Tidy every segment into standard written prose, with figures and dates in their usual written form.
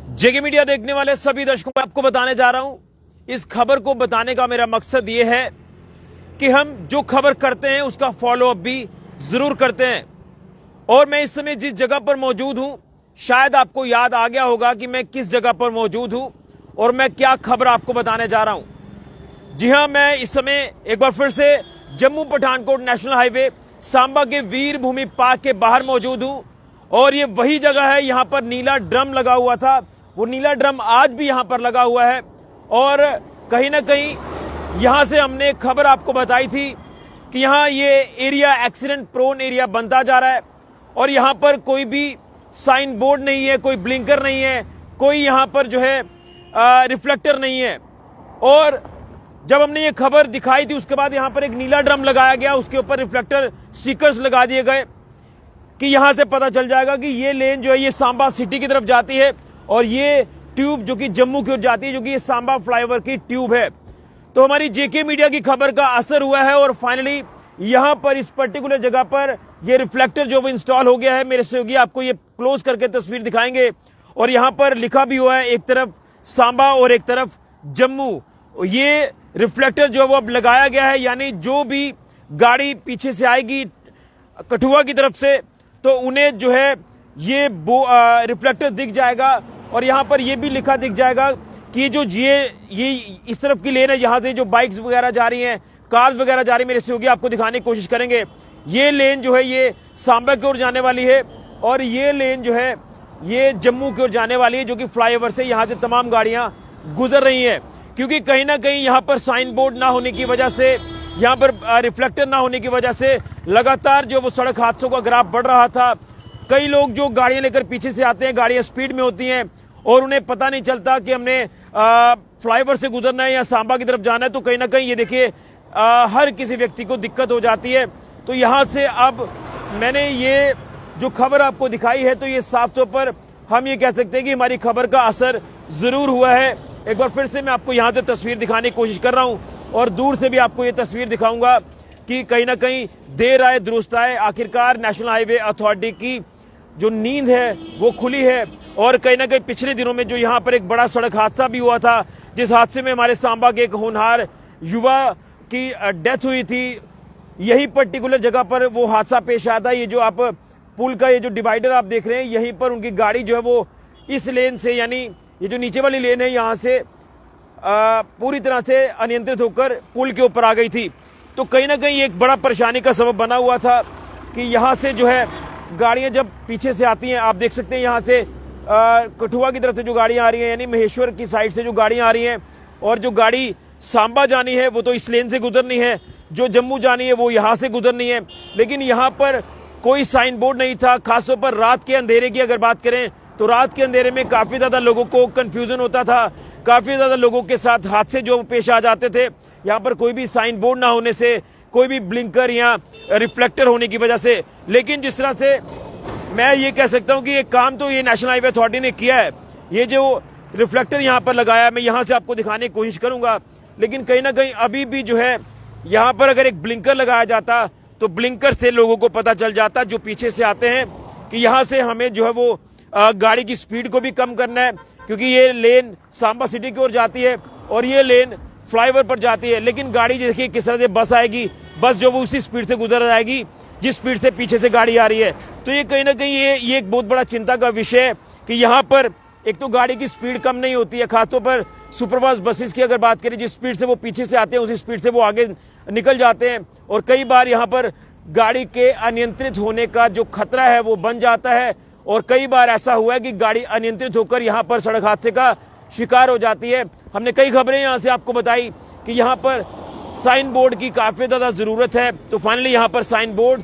जेके media देखने वाले सभी दर्शकों को आपको बताने जा रहा हूं, इस खबर को बताने का मेरा मकसद यह है कि हम जो खबर करते हैं उसका फॉलो अप भी जरूर करते हैं। और मैं इस समय जिस जगह पर मौजूद हूं, शायद आपको याद आ गया होगा कि मैं किस जगह पर मौजूद हूं और मैं क्या खबर आपको बताने जा रहा हूं। जी हां, मैं इस समय एक बार फिर से जम्मू पठानकोट नेशनल हाईवे सांबा के वीर भूमि पार्क के बाहर मौजूद हूं और ये वही जगह है, यहां पर नीला ड्रम लगा हुआ था, वो नीला ड्रम आज भी यहां पर लगा हुआ है। और कहीं ना कहीं यहां से हमने खबर आपको बताई थी कि यहां ये एरिया एक्सीडेंट प्रोन एरिया बनता जा रहा है और यहां पर कोई भी साइन बोर्ड नहीं है, कोई ब्लिंकर नहीं है, कोई यहां पर जो है रिफ्लेक्टर नहीं है। और जब हमने ये खबर दिखाई थी उसके बाद यहां पर एक नीला ड्रम लगाया गया, उसके ऊपर रिफ्लेक्टर स्टिकर्स लगा दिए गए कि यहां से पता चल जाएगा कि ये लेन जो है ये सांबा सिटी की तरफ जाती है और ये ट्यूब जो कि जम्मू की ओर जाती है, जो कि ये सांबा फ्लाईओवर की ट्यूब है। तो हमारी जेके मीडिया की खबर का असर हुआ है और फाइनली यहां पर इस पर्टिकुलर जगह पर ये रिफ्लेक्टर जो वो इंस्टॉल हो गया है। मेरे सहयोगी आपको ये क्लोज करके तस्वीर दिखाएंगे और यहां पर लिखा भी हुआ है, एक तरफ सांबा और एक तरफ जम्मू। ये रिफ्लेक्टर जो वो अब लगाया गया है, यानी जो भी गाड़ी पीछे से आएगी कठुआ की तरफ से तो उन्हें जो है ये रिफ्लेक्टर दिख जाएगा और यहां पर ये भी लिखा दिख जाएगा कि ये इस तरफ की लेन है, यहां से जो बाइक्स वगैरह जा रही हैं, कार्स वगैरह जा रही है, मेरे सहयोगी आपको दिखाने की कोशिश करेंगे। ये लेन जो है ये सांबा की ओर जाने वाली है और ये लेन जो है ये जम्मू की ओर जाने वाली है, जो कि फ्लाईओवर से यहां से तमाम गाड़ियां गुजर रही हैं। क्योंकि कहीं ना कहीं यहां पर साइन बोर्ड ना होने की वजह से, यहां पर रिफ्लेक्टर ना होने की वजह से लगातार जो वो सड़क हादसों का ग्राफ बढ़ रहा था। कई लोग जो गाड़ियां लेकर पीछे से आते हैं, गाड़ियां स्पीड में होती हैं और उन्हें पता नहीं चलता कि हमने फ्लाईओवर से गुजरना है या सांबा की तरफ जाना है, तो कहीं ना कहीं ये देखिए हर किसी व्यक्ति को दिक्कत हो जाती है। तो यहां से अब मैंने ये जो खबर आपको दिखाई है तो ये साफ तौर पर हम ये कह सकते हैं कि हमारी खबर का असर जरूर हुआ है। एक बार फिर से मैं आपको यहां से तस्वीर दिखाने की कोशिश कर रहा हूं और दूर से भी आपको ये तस्वीर दिखाऊंगा कि कहीं ना कहीं देर आए दुरुस्त आए, आखिरकार नेशनल हाईवे अथॉरिटी की जो नींद है वो खुली है। और कहीं ना कहीं पिछले दिनों में जो यहाँ पर एक बड़ा सड़क हादसा भी हुआ था, जिस हादसे में हमारे सांबा के एक होनहार युवा की डेथ हुई थी, यही पर्टिकुलर जगह पर वो हादसा पेश आया था। ये जो आप पुल का ये जो डिवाइडर आप देख रहे हैं, यहीं पर उनकी गाड़ी जो है वो इस लेन से, यानी ये जो नीचे वाली लेन है, यहाँ से पूरी तरह से अनियंत्रित होकर पुल के ऊपर आ गई थी। तो कहीं ना कहीं एक बड़ा परेशानी का सबब बना हुआ था कि यहाँ से जो है गाड़ियां जब पीछे से आती हैं, आप देख सकते हैं यहाँ से कठुआ की तरफ से जो गाड़ियां आ रही हैं, यानी महेश्वर की साइड से जो गाड़ियां आ रही हैं, और जो गाड़ी सांबा जानी है वो तो इस लेन से गुजरनी है, जो जम्मू जानी है वो यहाँ से गुजरनी है। लेकिन यहाँ पर कोई साइन बोर्ड नहीं था। खासतौर पर रात के अंधेरे की अगर बात करें तो रात के अंधेरे में काफी ज्यादा लोगों को कंफ्यूजन होता था, काफी ज्यादा लोगों के साथ हादसे जो पेश आ जाते थे, यहाँ पर कोई भी साइन बोर्ड ना होने से, कोई भी ब्लिंकर या रिफ्लेक्टर होने की वजह से। लेकिन जिस तरह से मैं ये कह सकता हूं कि ये काम तो ये नेशनल हाईवे अथॉरिटी ने किया है, ये जो रिफ्लेक्टर यहाँ पर लगाया, मैं यहाँ से आपको दिखाने की कोशिश करूंगा। लेकिन कहीं ना कहीं अभी भी जो है यहाँ पर अगर एक ब्लिंकर लगाया जाता तो ब्लिंकर से लोगों को पता चल जाता जो पीछे से आते हैं कि यहाँ से हमें जो है वो गाड़ी की स्पीड को भी कम करना है, क्योंकि ये लेन सांबा सिटी की ओर जाती है और ये लेन फ्लाईओवर पर जाती है। लेकिन गाड़ी देखिए किस तरह से बस आएगी, बस जो वो उसी स्पीड से गुजर जाएगी जिस स्पीड से पीछे से गाड़ी आ रही है। तो ये कहीं ना कहीं ये एक बहुत बड़ा चिंता का विषय है कि यहाँ पर एक तो गाड़ी की स्पीड कम नहीं होती है, खासतौर पर सुपरफास्ट बसेस की अगर बात करें, जिस स्पीड से वो पीछे से आते हैं उसी स्पीड से वो आगे निकल जाते हैं और कई बार यहाँ पर गाड़ी के अनियंत्रित होने का जो खतरा है वो बन जाता है। और कई बार ऐसा हुआ है कि गाड़ी अनियंत्रित होकर यहाँ पर सड़क हादसे का शिकार हो जाती है। हमने कई खबरें यहाँ से आपको बताई कि यहाँ पर साइन बोर्ड की काफी ज्यादा जरूरत है। तो फाइनली यहाँ पर साइन बोर्ड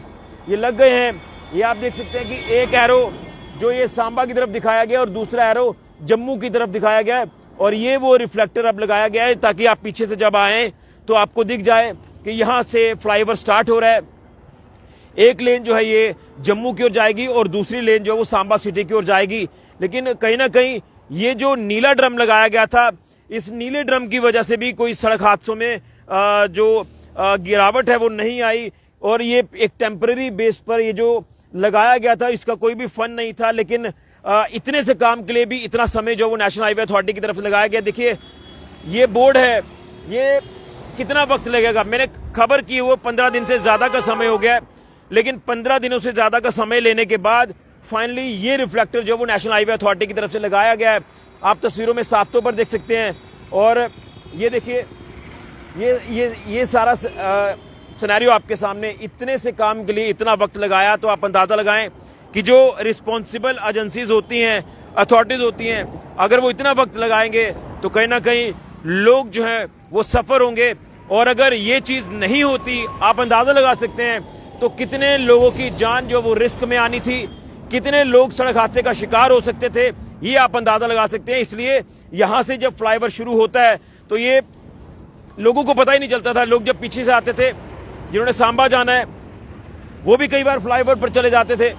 ये लग गए हैं। ये आप देख सकते हैं कि एक एरो जो ये सांबा की तरफ दिखाया गया और दूसरा एरो जम्मू की तरफ दिखाया गया है और ये वो रिफ्लेक्टर अब लगाया गया है ताकि आप पीछे से जब आए तो आपको दिख जाए कि यहाँ से फ्लाईओवर स्टार्ट हो रहा है। एक लेन जो है ये जम्मू की ओर जाएगी और दूसरी लेन जो है वो सांबा सिटी की ओर जाएगी। लेकिन कहीं ना कहीं ये जो नीला ड्रम लगाया गया था, इस नीले ड्रम की वजह से भी कोई सड़क हादसों में जो गिरावट है वो नहीं आई और ये एक टेम्पररी बेस पर ये जो लगाया गया था इसका कोई भी फंड नहीं था। लेकिन इतने से काम के लिए भी इतना समय जो वो नेशनल हाईवे अथॉरिटी की तरफ से लगाया गया। देखिए ये बोर्ड है, ये कितना वक्त लगेगा। मैंने खबर की वो 15 दिन से ज्यादा का समय हो गया, लेकिन 15 दिनों से ज्यादा का समय लेने के बाद फाइनली ये रिफ्लेक्टर जो वो नेशनल हाईवे अथॉरिटी की तरफ से लगाया गया है। आप तस्वीरों में साफ तौर पर देख सकते हैं। और ये देखिए ये सारा सिनेरियो आपके सामने। इतने से काम के लिए इतना वक्त लगाया, तो आप अंदाजा लगाएं कि जो रिस्पॉन्सिबल एजेंसीज होती हैं, अथॉरिटीज होती हैं, अगर वो इतना वक्त लगाएंगे तो कहीं ना कहीं लोग जो हैं वो सफर होंगे। और अगर ये चीज नहीं होती, आप अंदाजा लगा सकते हैं तो कितने लोगों की जान जो वो रिस्क में आनी थी, कितने लोग सड़क हादसे का शिकार हो सकते थे, ये आप अंदाजा लगा सकते हैं। इसलिए यहां से जब फ्लाईओवर शुरू होता है तो ये लोगों को पता ही नहीं चलता था। लोग जब पीछे से आते थे, जिन्होंने सांबा जाना है वो भी कई बार फ्लाईओवर पर चले जाते थे,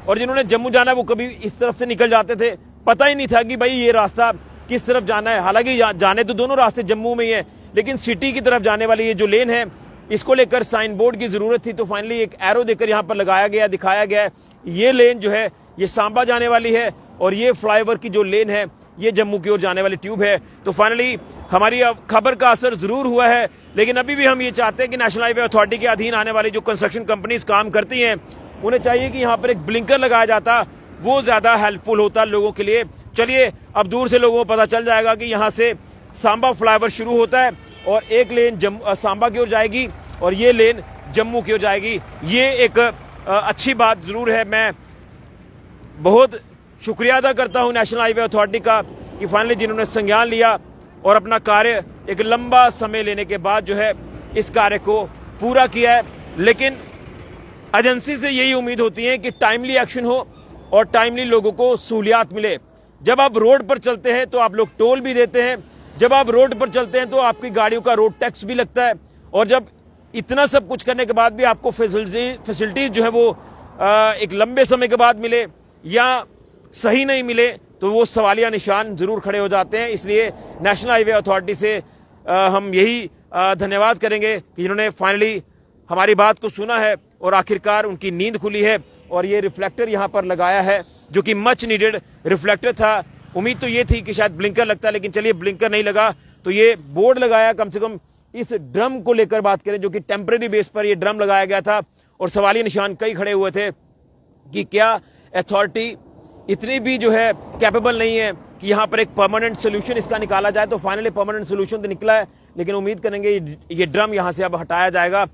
और जिन्होंने जम्मू जाना है वो कभी इस तरफ से निकल जाते थे। पता ही नहीं था कि भाई ये रास्ता किस तरफ जाना है। हालांकि जाने तो दोनों रास्ते जम्मू में ही है, लेकिन सिटी की तरफ जाने वाली ये जो लेन है, इसको लेकर साइन बोर्ड की जरूरत थी। तो फाइनली एक एरो देकर यहां पर लगाया गया, दिखाया गया है ये लेन जो है ये सांबा जाने वाली है, और ये फ्लाईओवर की जो लेन है ये जम्मू की ओर जाने वाली ट्यूब है। तो फाइनली हमारी खबर का असर जरूर हुआ है, लेकिन अभी भी हम ये चाहते हैं कि नेशनल हाईवे अथॉरिटी के अधीन आने वाली जो कंस्ट्रक्शन कंपनीज काम करती हैं, उन्हें चाहिए कि यहाँ पर एक ब्लिंकर लगाया जाता, वो ज्यादा हेल्पफुल होता लोगों के लिए। चलिए अब दूर से लोगों को पता चल जाएगा कि यहाँ से सांबा फ्लाईओवर शुरू होता है और एक लेन सांबा की ओर जाएगी और ये लेन जम्मू की ओर जाएगी। ये एक अच्छी बात जरूर है। मैं बहुत शुक्रिया अदा करता हूं नेशनल हाईवे अथॉरिटी का कि फाइनली जिन्होंने संज्ञान लिया और अपना कार्य एक लंबा समय लेने के बाद जो है इस कार्य को पूरा किया है। लेकिन एजेंसी से यही उम्मीद होती है कि टाइमली एक्शन हो और टाइमली लोगों को सहूलियात मिले। जब आप रोड पर चलते हैं तो आप लोग टोल भी देते हैं, जब आप रोड पर चलते हैं तो आपकी गाड़ियों का रोड टैक्स भी लगता है, और जब इतना सब कुछ करने के बाद भी आपको फैसिलिटीज जो है वो एक लंबे समय के बाद मिले या सही नहीं मिले, तो वो सवालिया निशान जरूर खड़े हो जाते हैं। इसलिए नेशनल हाईवे अथॉरिटी से हम यही धन्यवाद करेंगे कि जिन्होंने फाइनली हमारी बात को सुना है और आखिरकार उनकी नींद खुली है और ये रिफ्लेक्टर यहाँ पर लगाया है, जो कि मच नीडेड रिफ्लेक्टर था। उम्मीद तो ये थी कि शायद ब्लिंकर लगता, लेकिन चलिए ब्लिंकर नहीं लगा, तो ये बोर्ड लगाया। कम से कम इस ड्रम को लेकर बात करें, जो कि टेम्परेरी बेस पर ये ड्रम लगाया गया था, और सवालिया निशान कई खड़े हुए थे कि क्या अथॉरिटी इतनी भी जो है कैपेबल नहीं है कि यहाँ पर एक परमानेंट सोल्यूशन इसका निकाला जाए। तो फाइनली परमानेंट सोल्यूशन तो निकला है, लेकिन उम्मीद करेंगे ये ड्रम यहाँ से अब हटाया जाएगा,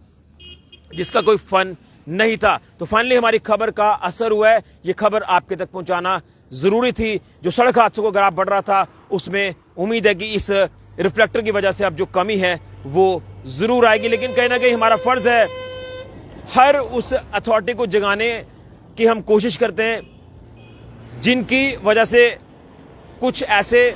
जिसका कोई फन नहीं था। तो फाइनली हमारी खबर का असर हुआ है, ये खबर आपके तक पहुंचाना जरूरी थी। जो सड़क हादसों का ग्राफ बढ़ रहा था, उसमें उम्मीद है कि इस रिफ्लेक्टर की वजह से अब जो कमी है वो जरूर आएगी। लेकिन कहीं ना कहीं हमारा फर्ज है हर उस अथॉरिटी को जगाने की हम कोशिश करते हैं जिनकी वजह से कुछ ऐसे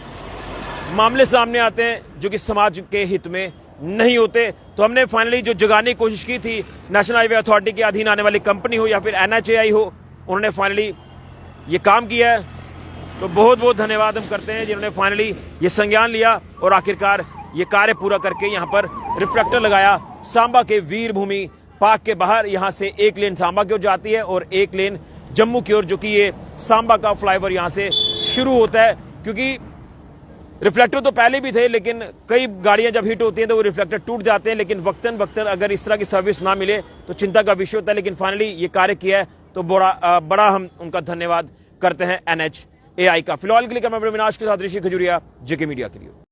मामले सामने आते हैं जो कि समाज के हित में नहीं होते। तो हमने फाइनली जो जगाने की कोशिश की थी, नेशनल हाईवे अथॉरिटी के अधीन आने वाली कंपनी हो या फिर NHAI हो, उन्होंने फाइनली ये काम किया है। तो बहुत बहुत धन्यवाद हम करते हैं जिन्होंने फाइनली ये संज्ञान लिया और आखिरकार ये कार्य पूरा करके यहाँ पर रिफ्लेक्टर लगाया। सांबा के वीर भूमि पार्क के बाहर यहाँ से एक लेन सांबा की ओर जाती है और एक लेन जम्मू की ओर, जो कि ये सांबा का फ्लाईओवर यहाँ से शुरू होता है। क्योंकि रिफ्लेक्टर तो पहले भी थे, लेकिन कई गाड़ियां जब हिट होती हैं तो वो रिफ्लेक्टर टूट जाते हैं, लेकिन वक्तन अगर इस तरह की सर्विस ना मिले तो चिंता का विषय होता है। लेकिन फाइनली ये कार्य किया है, तो बड़ा हम उनका धन्यवाद करते हैं NHAI का। फिलहाल के लिए कैमरा विनाश के साथ ऋषि खजूरिया, JK मीडिया के लिए।